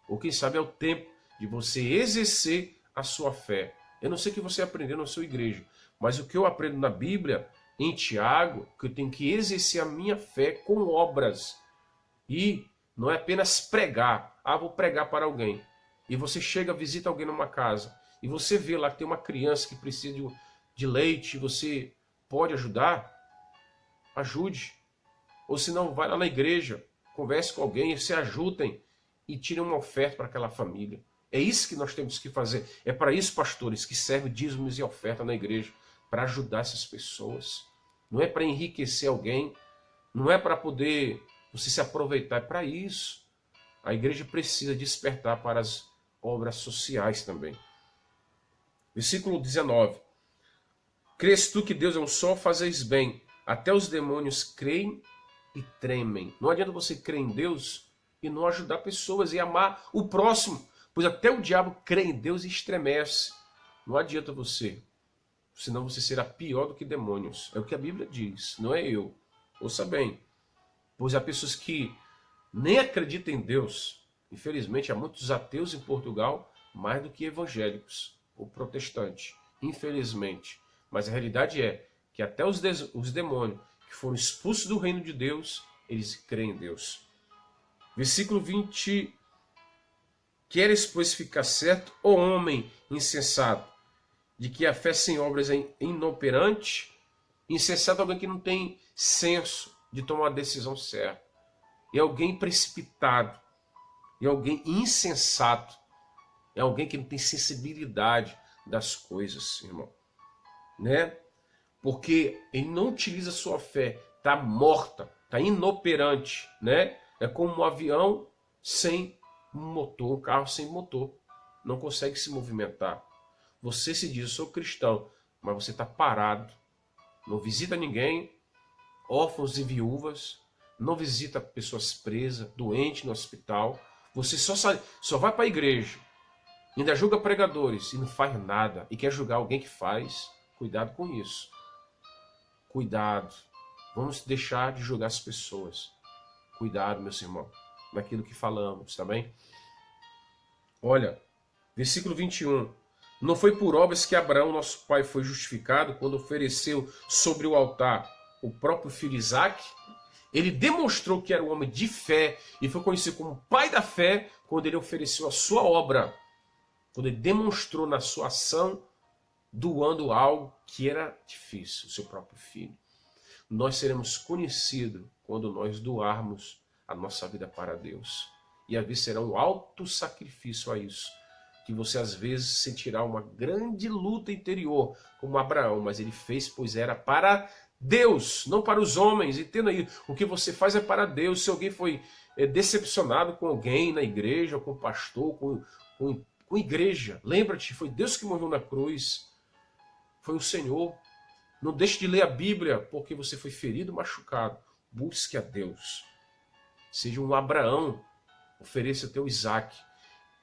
Ou quem sabe é o tempo de você exercer a sua fé. Eu não sei o que você aprendeu na sua igreja, mas o que eu aprendo na Bíblia, em Tiago, que eu tenho que exercer a minha fé com obras. E não é apenas pregar. Ah, vou pregar para alguém. E você chega, visita alguém numa casa, e você vê lá que tem uma criança que precisa de leite, você pode ajudar? Ajude. Ou se não, vai lá na igreja, converse com alguém, se ajudem e tirem uma oferta para aquela família. É isso que nós temos que fazer. É para isso, pastores, que servem dízimos e oferta na igreja, para ajudar essas pessoas. Não é para enriquecer alguém, não é para poder você se aproveitar, é para isso. A igreja precisa despertar para as obras sociais também. Versículo 19. Crês tu que Deus é um só, fazeis bem. Até os demônios creem e tremem. Não adianta você crer em Deus e não ajudar pessoas e amar o próximo, pois até o diabo crê em Deus e estremece. Não adianta você, senão você será pior do que demônios. É o que a Bíblia diz, não é eu. Ouça bem, pois há pessoas que nem acreditam em Deus. Infelizmente, há muitos ateus em Portugal, mais do que evangélicos ou protestantes. Infelizmente. Mas a realidade é que até os demônios que foram expulsos do reino de Deus, eles creem em Deus. Versículo 20. Queres, pois, ficar certo, ó homem insensato, de que a fé sem obras é inoperante? Insensato é alguém que não tem senso de tomar a decisão certa. É alguém precipitado. É alguém insensato. É alguém que não tem sensibilidade das coisas, irmão. Né? Porque ele não utiliza a sua fé. Está morta, está inoperante. Né? É como um avião sem motor, um carro sem motor. Não consegue se movimentar. Você se diz, eu sou cristão, mas você está parado. Não visita ninguém, órfãos e viúvas, não visita pessoas presas, doentes no hospital. Você só vai para a igreja, ainda julga pregadores e não faz nada. E quer julgar alguém que faz. Cuidado com isso. Cuidado. Vamos deixar de julgar as pessoas. Cuidado, meus irmãos, naquilo que falamos, tá bem? Olha, versículo 21. Não foi por obras que Abraão, nosso pai, foi justificado quando ofereceu sobre o altar o próprio filho Isaque? Ele demonstrou que era um homem de fé e foi conhecido como pai da fé quando ele ofereceu a sua obra. Quando ele demonstrou na sua ação, doando algo que era difícil, o seu próprio filho. Nós seremos conhecidos quando nós doarmos a nossa vida para Deus. E às vezes será um alto sacrifício a isso. Que você às vezes sentirá uma grande luta interior, como Abraão, mas ele fez, pois era para Deus, não para os homens. Entenda aí, o que você faz é para Deus. Se alguém foi decepcionado com alguém na igreja, com o pastor, com igreja, lembra-te, foi Deus que morreu na cruz, foi o Senhor. Não deixe de ler a Bíblia, porque você foi ferido, machucado. Busque a Deus. Seja um Abraão, ofereça teu Isaque.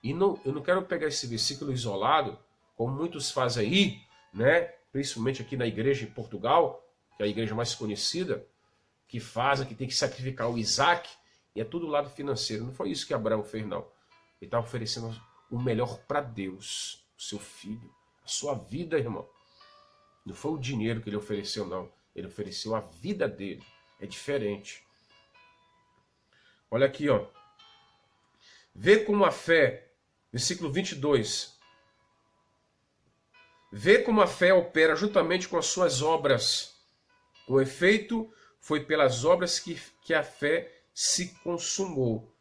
E eu não quero pegar esse versículo isolado, como muitos fazem aí, né? Principalmente aqui na igreja em Portugal, que é a igreja mais conhecida, que fazem, que tem que sacrificar o Isaque, e é tudo lado financeiro. Não foi isso que Abraão fez, não. Ele está oferecendo o melhor para Deus, o seu filho, a sua vida, irmão. Não foi o dinheiro que ele ofereceu, não. Ele ofereceu a vida dele. É diferente. Olha aqui, ó. Vê como a fé, versículo 22. Vê como a fé opera juntamente com as suas obras. O efeito foi pelas obras que a fé se consumou.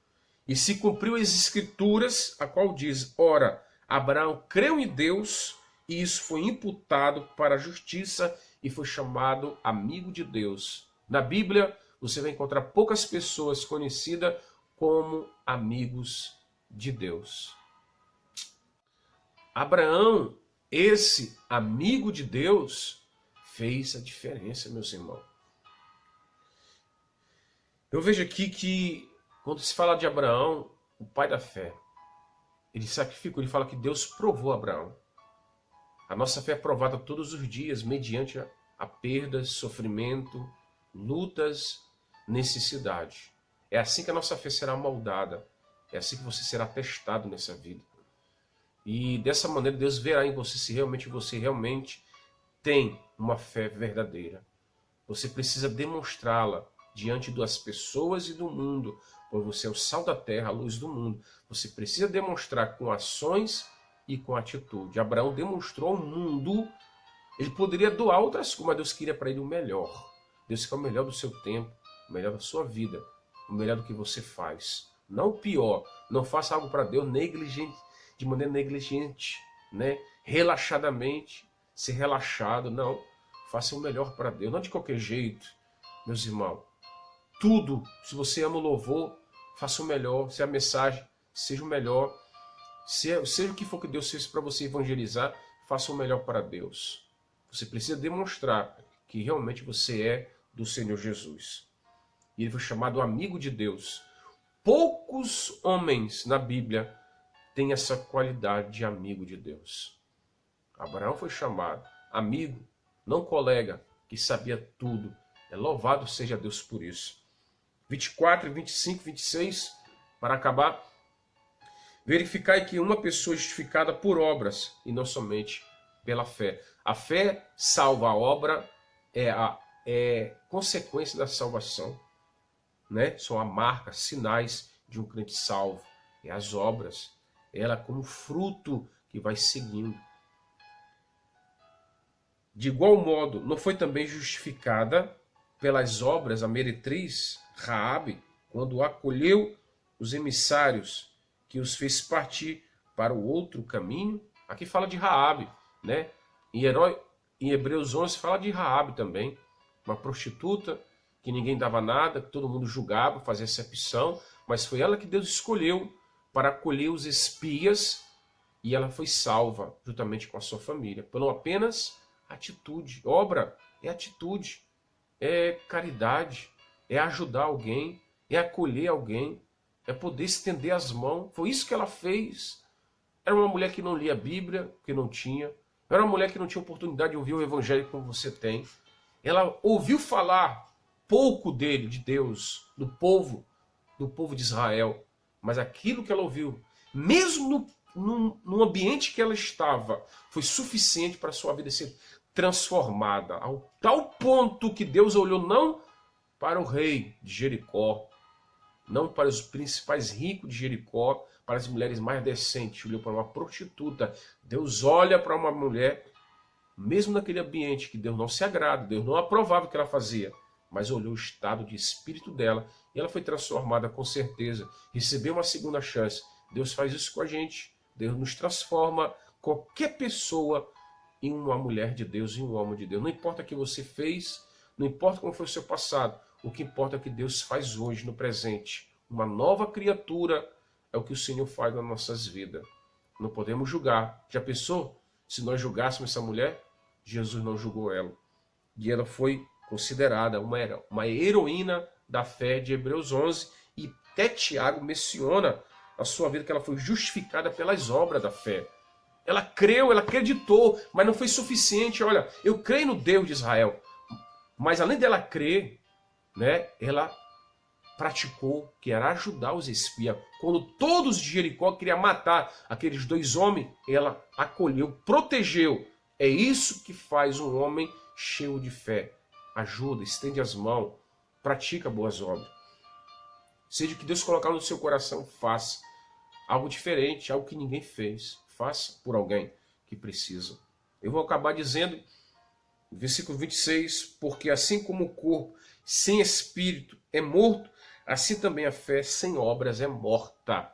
E se cumpriu as escrituras, a qual diz, ora, Abraão creu em Deus, e isso foi imputado para a justiça, e foi chamado amigo de Deus. Na Bíblia, você vai encontrar poucas pessoas conhecidas como amigos de Deus. Abraão, esse amigo de Deus, fez a diferença, meus irmãos. Eu vejo aqui que, quando se fala de Abraão, o pai da fé, ele sacrificou, ele fala que Deus provou Abraão. A nossa fé é provada todos os dias, mediante a perdas, sofrimento, lutas, necessidade. É assim que a nossa fé será moldada. É assim que você será testado nessa vida. E dessa maneira Deus verá em você se realmente você tem uma fé verdadeira. Você precisa demonstrá-la diante das pessoas e do mundo, pois você é o sal da terra, a luz do mundo. Você precisa demonstrar com ações e com atitude. Abraão demonstrou ao mundo, ele poderia doar outras coisas, mas Deus queria para ele o melhor. Deus quer o melhor do seu tempo, o melhor da sua vida, o melhor do que você faz. Não o pior. Não faça algo para Deus negligente, de maneira negligente, né? Relaxadamente, ser relaxado. Não. Faça o melhor para Deus, não de qualquer jeito, meus irmãos. Tudo, se você ama o louvor, faça o melhor. Se a mensagem, seja o melhor. Seja o que for que Deus fez para você evangelizar, faça o melhor para Deus. Você precisa demonstrar que realmente você é do Senhor Jesus. E ele foi chamado amigo de Deus. Poucos homens na Bíblia têm essa qualidade de amigo de Deus. Abraão foi chamado amigo, não colega, que sabia tudo. Louvado seja Deus por isso. 24, 25, 26, para acabar. Verificai que uma pessoa é justificada por obras e não somente pela fé. A fé salva, a obra é consequência da salvação, né? São a marca, sinais de um crente salvo. É as obras, ela como fruto que vai seguindo. De igual modo, não foi também justificada pelas obras a meretriz Raabe, quando acolheu os emissários que os fez partir para o outro caminho? Aqui fala de Raabe, né? Em Hebreus 11 fala de Raabe também, uma prostituta que ninguém dava nada, que todo mundo julgava, fazia acepção, mas foi ela que Deus escolheu para acolher os espias e ela foi salva juntamente com a sua família, por apenas atitude. Obra é atitude, é caridade, é ajudar alguém, é acolher alguém, é poder estender as mãos. Foi isso que ela fez. Era uma mulher que não lia a Bíblia, que não tinha. Era uma mulher que não tinha oportunidade de ouvir o Evangelho como você tem. Ela ouviu falar pouco dele, de Deus, do povo de Israel. Mas aquilo que ela ouviu, mesmo no ambiente que ela estava, foi suficiente para a sua vida ser transformada. Ao tal ponto que Deus olhou não para o rei de Jericó, não para os principais ricos de Jericó, para as mulheres mais decentes, olhou para uma prostituta. Deus olha para uma mulher, mesmo naquele ambiente que Deus não se agrada, Deus não aprovava o que ela fazia, mas olhou o estado de espírito dela e ela foi transformada com certeza, recebeu uma segunda chance. Deus faz isso com a gente, Deus nos transforma, qualquer pessoa, em uma mulher de Deus, em um homem de Deus. Não importa o que você fez, não importa como foi o seu passado, o que importa é o que Deus faz hoje, no presente. Uma nova criatura é o que o Senhor faz nas nossas vidas. Não podemos julgar. Já pensou? Se nós julgássemos essa mulher, Jesus não julgou ela. E ela foi considerada uma heroína da fé de Hebreus 11. E até Tiago menciona a sua vida que ela foi justificada pelas obras da fé. Ela creu, ela acreditou, mas não foi suficiente. Olha, eu creio no Deus de Israel. Mas além dela crer, né, ela praticou, que era ajudar os espias. Quando todos de Jericó queriam matar aqueles dois homens, ela acolheu, protegeu. É isso que faz um homem cheio de fé. Ajuda, estende as mãos, pratica boas obras. Seja o que Deus colocar no seu coração, faça. Algo diferente, algo que ninguém fez. Faça por alguém que precisa. Eu vou acabar dizendo, versículo 26, porque assim como o corpo sem espírito é morto, assim também a fé sem obras é morta.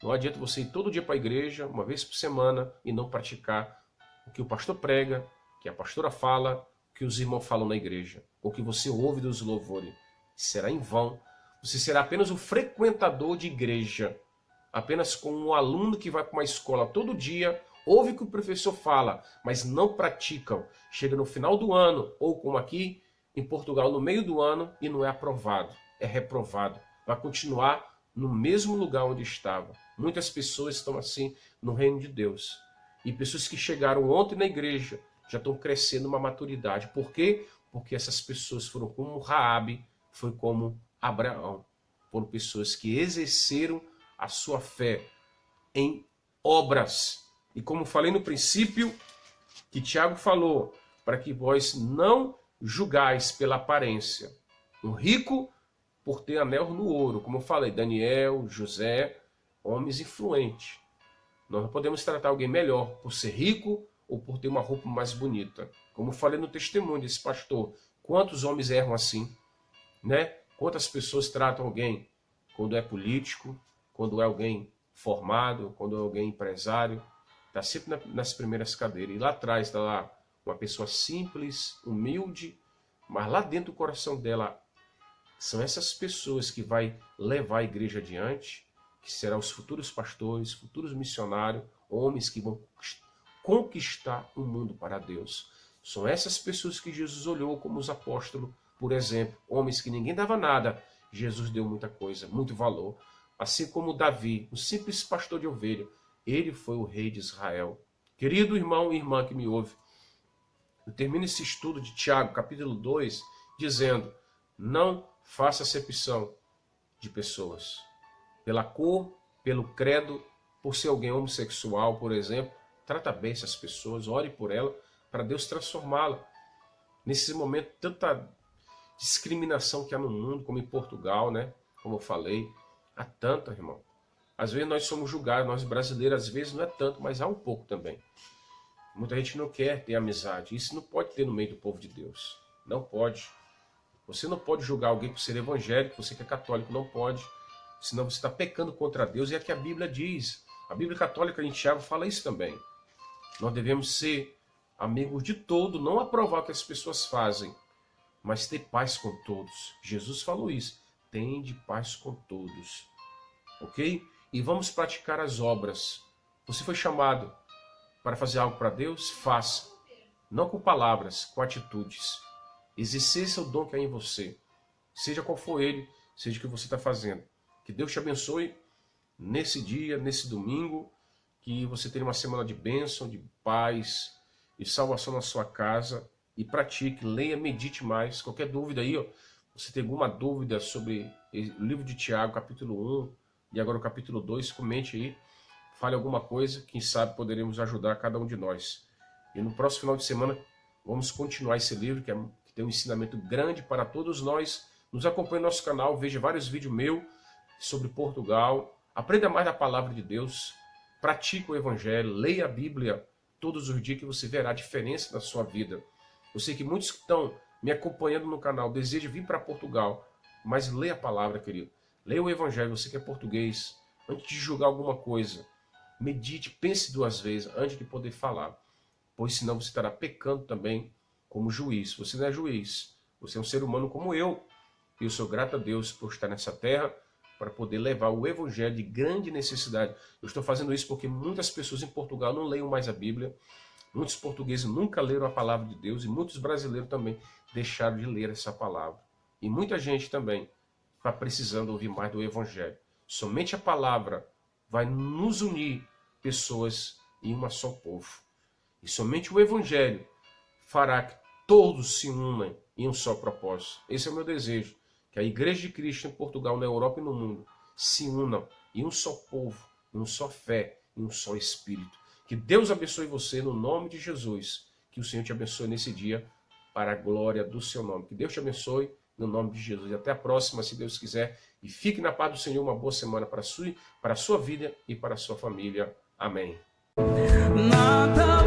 Não adianta você ir todo dia para a igreja, uma vez por semana, e não praticar o que o pastor prega, o que a pastora fala, o que os irmãos falam na igreja, o que você ouve dos louvores. Será em vão. Você será apenas um frequentador de igreja, apenas como um aluno que vai para uma escola todo dia, ouve o que o professor fala, mas não praticam. Chega no final do ano, ou como aqui em Portugal, no meio do ano, e não é aprovado, é reprovado. Vai continuar no mesmo lugar onde estava. Muitas pessoas estão assim no reino de Deus. E pessoas que chegaram ontem na igreja já estão crescendo uma maturidade. Por quê? Porque essas pessoas foram como Raabe, foi como Abraão. Foram pessoas que exerceram a sua fé em obras. E como falei no princípio, que Tiago falou, para que vós não julgais pela aparência. Um rico por ter anel no ouro, como eu falei, Daniel, José, homens influentes. Nós não podemos tratar alguém melhor por ser rico ou por ter uma roupa mais bonita. Como eu falei no testemunho desse pastor, quantos homens erram assim, né? Quantas pessoas tratam alguém quando é político, quando é alguém formado, quando é alguém empresário, está sempre nas primeiras cadeiras. E lá atrás está lá uma pessoa simples, humilde, mas lá dentro do coração dela são essas pessoas que vai levar a igreja adiante, que serão os futuros pastores, futuros missionários, homens que vão conquistar o mundo para Deus. São essas pessoas que Jesus olhou como os apóstolos, por exemplo, homens que ninguém dava nada. Jesus deu muita coisa, muito valor. Assim como Davi, um simples pastor de ovelha, ele foi o rei de Israel. Querido irmão e irmã que me ouve, eu termino esse estudo de Tiago, capítulo 2, dizendo: não faça acepção de pessoas. Pela cor, pelo credo, por ser alguém homossexual, por exemplo, trata bem essas pessoas, ore por ela, para Deus transformá-la. Nesse momento, tanta discriminação que há no mundo, como em Portugal, né? Como eu falei, há tanta, irmão. Às vezes nós somos julgados, nós brasileiros, às vezes não é tanto, mas há um pouco também. Muita gente não quer ter amizade. Isso não pode ter no meio do povo de Deus. Não pode. Você não pode julgar alguém por ser evangélico, você que é católico, não pode. Senão você está pecando contra Deus, e é que a Bíblia diz. A Bíblia católica em Tiago fala isso também. Nós devemos ser amigos de todo, não aprovar o que as pessoas fazem, mas ter paz com todos. Jesus falou isso. Tende paz com todos. Ok? E vamos praticar as obras. Você foi chamado para fazer algo para Deus? Faça. Não com palavras, com atitudes. Exerça o dom que há em você. Seja qual for ele, seja o que você está fazendo. Que Deus te abençoe nesse dia, nesse domingo. Que você tenha uma semana de bênção, de paz e salvação na sua casa. E pratique, leia, medite mais. Qualquer dúvida aí, ó, você tem alguma dúvida sobre o livro de Tiago, capítulo 1 e agora o capítulo 2, comente aí. Fale alguma coisa, quem sabe poderemos ajudar cada um de nós. E no próximo final de semana vamos continuar esse livro que tem um ensinamento grande para todos nós. Nos acompanhe no nosso canal, veja vários vídeos meus sobre Portugal. Aprenda mais da palavra de Deus, pratique o evangelho, leia a Bíblia todos os dias que você verá a diferença na sua vida. Eu sei que muitos que estão me acompanhando no canal desejam vir para Portugal, mas leia a palavra, querido. Leia o evangelho, você que é português, antes de julgar alguma coisa. Medite, pense 2 vezes antes de poder falar, pois senão você estará pecando também como juiz. Você não é juiz, você é um ser humano como eu. E eu sou grato a Deus por estar nessa terra, para poder levar o evangelho de grande necessidade. Eu estou fazendo isso porque muitas pessoas em Portugal não leem mais a Bíblia, muitos portugueses nunca leram a palavra de Deus e muitos brasileiros também deixaram de ler essa palavra. E muita gente também está precisando ouvir mais do evangelho. Somente a palavra vai nos unir pessoas em um só povo. E somente o evangelho fará que todos se unam em um só propósito. Esse é o meu desejo, que a Igreja de Cristo em Portugal, na Europa e no mundo se unam em um só povo, em uma só fé, em um só Espírito. Que Deus abençoe você no nome de Jesus. Que o Senhor te abençoe nesse dia para a glória do seu nome. Que Deus te abençoe no nome de Jesus. E até a próxima, se Deus quiser. E fique na paz do Senhor. Uma boa semana para a sua vida e para a sua família. Amém. Nada